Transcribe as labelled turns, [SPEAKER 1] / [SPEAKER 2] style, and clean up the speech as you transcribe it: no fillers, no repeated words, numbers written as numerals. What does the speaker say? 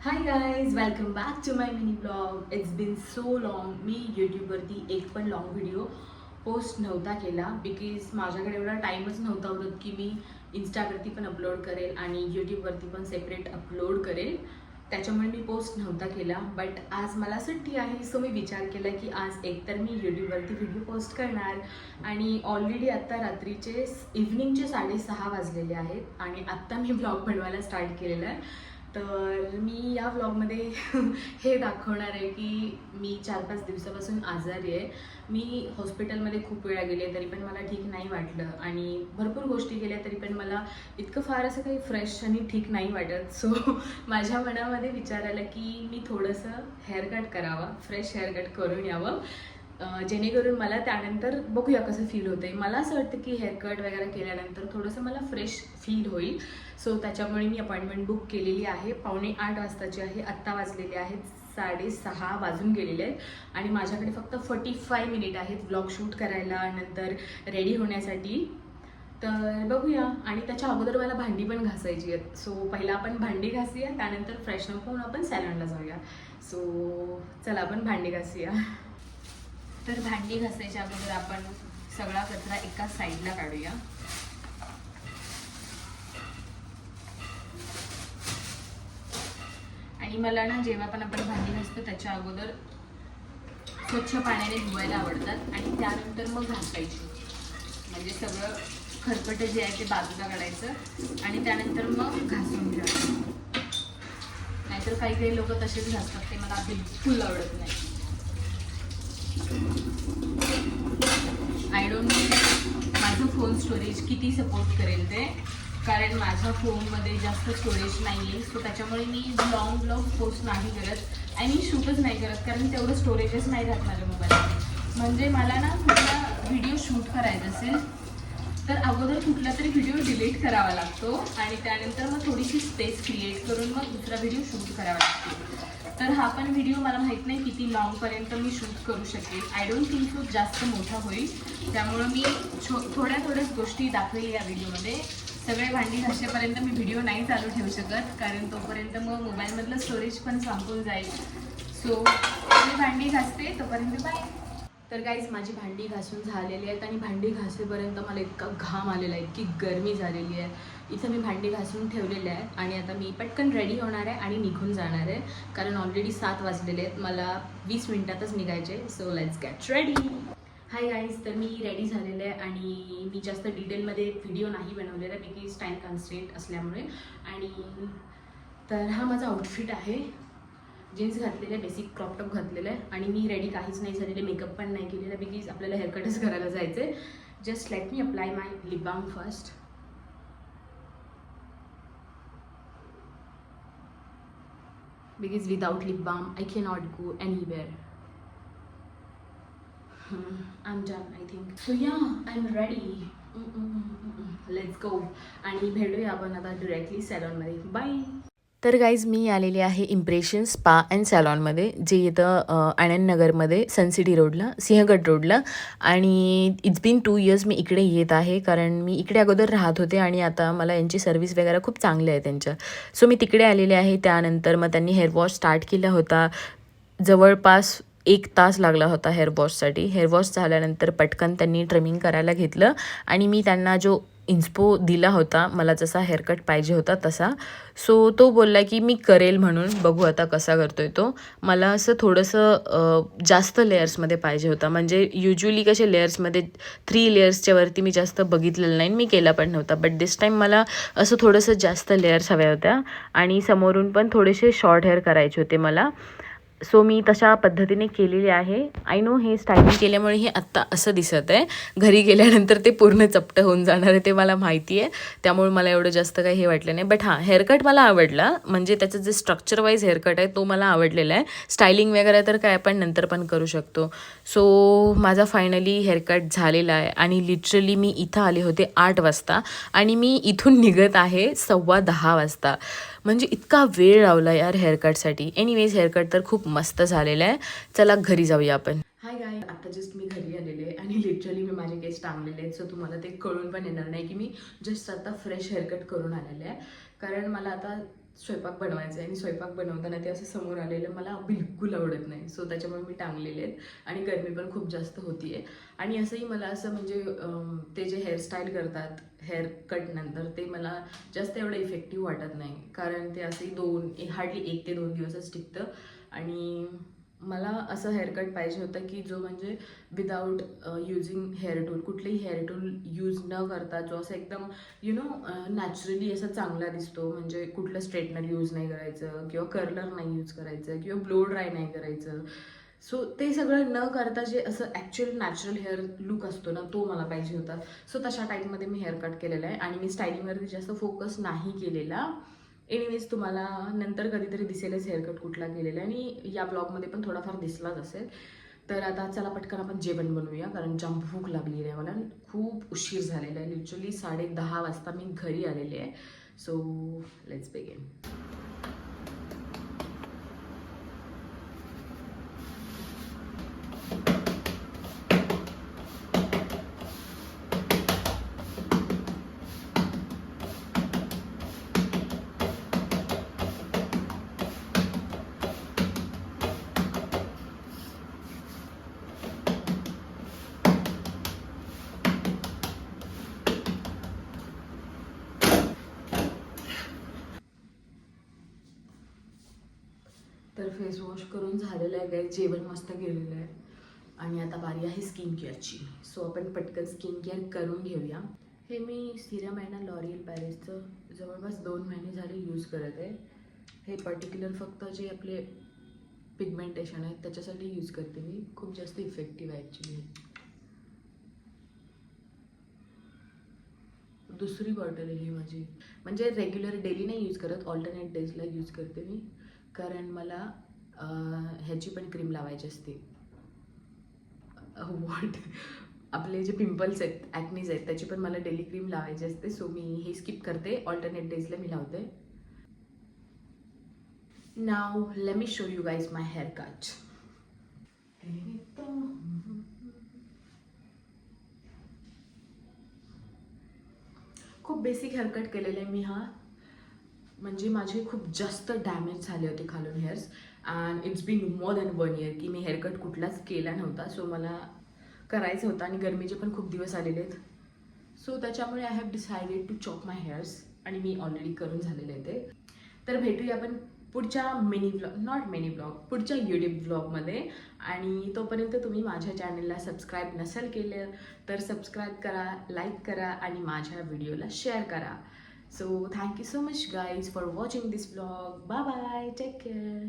[SPEAKER 1] High guys, welcome back to my mini blog. It's been so long. मी यूट्यूबवरती एक पण लॉंग व्हिडिओ पोस्ट नव्हता केला बिकॉज माझ्याकडे एवढा टाईमच नव्हता उरत की मी इन्स्टावरती पण अपलोड करेल आणि यूट्यूबवरती पण सेपरेट अपलोड करेल. त्याच्यामुळे मी पोस्ट नव्हता केला. बट आज मला सुट्टी आहे, सो मी विचार केला की आज एकतर मी यूट्यूबवरती व्हिडिओ पोस्ट करणार. आणि ऑलरेडी आत्ता रात्रीचे इव्हनिंगचे 6:30 वाजलेले आहेत आणि आत्ता मी ब्लॉग बनवायला स्टार्ट केलेला आहे. तर मी या व्लॉगमध्ये हे दाखवणार आहे की मी 4-5 दिवसापासून आजारी आहे. मी हॉस्पिटलमध्ये खूप वेळा गेले तरी पण मला ठीक नाही वाटलं आणि भरपूर गोष्टी केल्या तरी पण मला इतकं फार असं काही फ्रेश आणि ठीक नाही वाटत. सो माझ्या मनामध्ये विचार आला की मी थोडंसं हेअरकट करावा, फ्रेश हेअरकट करून यावं, जेणेकरून मला त्यानंतर बघूया कसं फील होतं आहे. मला असं वाटतं की हेअरकट वगैरे केल्यानंतर थोडंसं मला फ्रेश फील होईल. सो त्याच्यामुळे मी अपॉइंटमेंट बुक केलेली आहे. 7:45 वाजताची आहे. आत्ता वाजलेले आहेत 6:30 वाजून गेलेले आहेत आणि माझ्याकडे फक्त 45 मिनिट आहेत ब्लॉग शूट करायला, नंतर रेडी होण्यासाठी. तर बघूया. आणि त्याच्या अगोदर मला भांडी पण घासायची आहेत. सो पहिला आपण भांडी घासूया, त्यानंतर फ्रेशनअप होऊन आपण सॅलॉनला जाऊया. सो चला आपण भांडी घासूया. तर भांडी घासायच्या अगोदर आपण सगळा कचरा एका साईडला काढूया. आणि मला ना जेव्हा पण आपण भांडी घासतो त्याच्या अगोदर स्वच्छ पाण्याने धुवायला आवडतात आणि त्यानंतर मग घासायची. म्हणजे सगळं खरकट जे आहे ते बाजूला काढायचं आणि त्यानंतर मग घासून घ्यायचं. नाहीतर काही काही लोक तसेच घासतात, ते मला बिलकुल आवडत नाही. आय डोंट नो माझं फोन स्टोरेज किती सपोर्ट करेल ते, कारण माझ्या फोनमध्ये जास्त स्टोरेज नाही आहे. सो त्याच्यामुळे मी लॉंग ब्लॉग पोस्ट नाही करत आणि मी शूटच नाही करत, कारण तेवढं स्टोरेजच नाही राहत माझ्या मोबाईलमध्ये. म्हणजे मला ना कुठला व्हिडिओ शूट करायचा असेल तर अगोदर कुठला तरी व्हिडिओ डिलीट करावा लागतो आणि त्यानंतर मग थोडीशी स्पेस क्रिएट करून मग दुसरा व्हिडिओ शूट करावा लागतो. तर हा पण व्हिडिओ मला माहीत नाही किती लॉंगपर्यंत मी शूट करू शकेल. आय डोंट थिंक सो जास्त मोठा होईल. त्यामुळं मी थोड्याच गोष्टी दाखवेल या व्हिडिओमध्ये. सगळे भांडी घासेपर्यंत मी व्हिडिओ नाही चालू ठेवू शकत, कारण तोपर्यंत मग मोबाईलमधलं स्टोरेज पण संपून जाईल. सो मी भांडी घासते तोपर्यंत बाय. तर गाईज माझी भांडी घासून झालेली आहेत आणि भांडी घासेपर्यंत मला इतका घाम आलेला आहे, इतकी गरमी झालेली आहे. इथं मी भांडी घासून ठेवलेले आहे आणि आता मी पटकन रेडी होणार आहे आणि निघून जाणार आहे, कारण ऑलरेडी 7 वाजलेले आहेत. मला 20 मिनिटातच निघायचे. So let's get ready. Hi guys, तर मी रेडी झालेले आहे आणि मी जास्त डिटेलमध्ये व्हिडिओ नाही बनवलेला बिकॉज टाईम कन्स्ट्रेंट असल्यामुळे. आणि तर हा माझा आउटफिट आहे. जीन्स घातलेलं आहे, बेसिक क्रॉपटॉप घातलेलं आहे आणि मी रेडी काहीच नाही झालेलं, मेकअप पण नाही केलेला बिकॉज आपल्याला हेअरकटच करायला जायचं आहे. Just let me apply my lip balm first. Because without lip balm I cannot go anywhere. I'm done, I think. So yeah, I'm ready. Let's go. आणि भेटूया आपण आता डिरेक्टली सॅलॉनमध्ये. बाय.
[SPEAKER 2] तर गाईज मी आलेली आहे इम्प्रेशन स्पा अँड सॅलॉनमध्ये, जे येतं आनंदनगरमध्ये, Sun City रोडला, सिंहगड रोडला. आणि इट्स बीन 2 इयर्स मी इकडे येत आहे, कारण मी इकडे अगोदर राहत होते आणि आता मला यांची सर्व्हिस वगैरे खूप चांगली आहे त्यांच्या. सो मी तिकडे आलेले आहे. त्यानंतर मग त्यांनी हेअरवॉश स्टार्ट केला होता. जवळपास 1 तास लागला होता हेअरवॉशसाठी. हेअरवॉश झाल्यानंतर पटकन त्यांनी ट्रिमिंग करायला घेतलं आणि मी त्यांना जो इन्स्पो दिला होता, मला जसा हेअरकट पाहिजे होता तसा, सो तो बोलला की मी करेल म्हणून. बघू आता कसा करतोय तो. मला असं थोडंसं जास्त लेयर्समध्ये पाहिजे होता. म्हणजे युजली कसे लेयर्समध्ये 3 लेयर्सच्या वरती मी जास्त बघितलेलं नाही, मी केला पण नव्हता. बट दिस टाईम मला असं थोडंसं जास्त लेयर्स हव्या होत्या आणि समोरून पण थोडेसे शॉर्ट हेअर करायचे होते मला. सो मी तशा पद्धतीने केलेली आहे. आय नो हे स्टायलिंग केल्यामुळे हे आत्ता असं दिसत आहे, घरी गेल्यानंतर ते पूर्ण चपटं होऊन जाणार आहे, ते मला माहिती आहे. त्यामुळे मला एवढं जास्त काही हे वाटलं नाही. बट हां, हेअरकट मला आवडला. म्हणजे त्याचं जे स्ट्रक्चर वाईज हेअरकट आहे तो मला आवडलेला आहे. स्टायलिंग वगैरे तर काय आपण नंतर पण करू शकतो. सो माझा फायनली हेअरकट झालेला आहे आणि लिटरली मी इथं आले होते 8 वाजता आणि मी इथून निघत आहे 10:15 वाजता. म्हणजे इतका वेळ लावला यार हेअरकटसाठी. एनिवेज हेअरकट तर खूप मस्त झालेलं आहे. चला घरी जाऊया आपण.
[SPEAKER 1] हाय गाय, आता जस्ट मी घरी आलेले आणि लिटरली मी माझे केस टांगलेले आहेत. सो तुम्हाला ते कळून पण येणार नाही की मी जस्ट आता फ्रेश हेअरकट करून आलेले आहे, कारण मला आता स्वयंपाक बनवायचा आहे आणि स्वयंपाक बनवताना ते असं समोर आलेलं मला बिलकुल आवडत नाही. सो त्याच्यामुळे मी टांगलेले आहेत आणि गरमी पण खूप जास्त होती आहे. आणि असंही मला असं म्हणजे ते जे हेअरस्टाईल करतात हेअर कटनंतर ते मला जास्त एवढं इफेक्टिव्ह वाटत नाही, कारण ते असंही हार्डली 1 ते 2 दिवसच टिकतं. आणि मला असं हेअरकट पाहिजे होतं की जो म्हणजे विदाऊट युजिंग हेअर टूल, कुठलेही हेअर टूल यूज न करता जो असं एकदम नॅचरली असा चांगला दिसतो. म्हणजे कुठलं स्ट्रेटनर यूज नाही करायचं किंवा कर्लर नाही यूज करायचं किंवा ब्लो ड्राय नाही करायचं. सो ते सगळं न करता जे असं ॲक्च्युअल नॅचरल हेअर लुक असतो ना, तो मला पाहिजे होता. सो तशा टाईपमध्ये मी हेअर कट केलेला आहे आणि मी स्टायलिंगवरती जास्त फोकस नाही केलेला. एनिवेज तुम्हाला नंतर कधीतरी दिसेलच हेअरकट कुठला केलेला आहे आणि या ब्लॉगमध्ये पण थोडाफार दिसलाच असेल. तर आता चला पटकन आपण जेवण बनवूया, कारण जाम भूक लागली आहे मला. खूप उशीर झालेला आहे, लिटरली 10:30 वाजता मी घरी आलेले आहे. So let's begin. तर फेस वॉश करून झालेलं आहे काय, जेवण मस्त केलेलं आहे आणि आता बारी आहे स्किन केअरची. सो आपण पटकन स्किन केअर करून घेऊया. हे मी सिरम आहे ना लॉरियल पॅरिसचं, जवळपास 2 महिने झाले यूज करत आहे. हे पर्टिक्युलर फक्त जे आपले पिगमेंटेशन आहे त्याच्यासाठी यूज करते मी. खूप जास्त इफेक्टिव्ह आहे ॲक्च्युली. दुसरी बॉटल आहे ही माझी. म्हणजे रेग्युलर डेली नाही यूज करत, ऑल्टरनेट डेजला यूज करते मी, कारण मला ह्याची पण क्रीम लावायची असते. वॉट आपले जे पिंपल्स आहेत, ॲक्नीज आहेत, त्याची पण मला डेली क्रीम लावायची असते. सो मी हे स्किप करते, ऑल्टरनेट डेजला मी लावते. Now let me show you guys my hair cut. खूप बेसिक हेअरकट केलेलं आहे मी हा. म्हणजे माझे खूप जास्त डॅमेज झाले होते खालून hairs, and it's been more than 1 year की मी हेअरकट कुठलाच केला नव्हता. सो मला करायचं होतं आणि गरमीचे पण खूप दिवस आलेले आहेत. सो त्याच्यामुळे I have decided to chop my hairs आणि मी ऑलरेडी करून झालेले आहे ते. तर भेटूया आपण पुढच्या पुढच्या यूट्यूब ब्लॉगमध्ये. आणि तोपर्यंत तुम्ही माझ्या चॅनलला सबस्क्राईब नसेल केलं तर सबस्क्राईब करा, लाईक करा आणि माझ्या व्हिडिओला शेअर करा. So thank you so much guys for watching this blog. Bye bye, take care.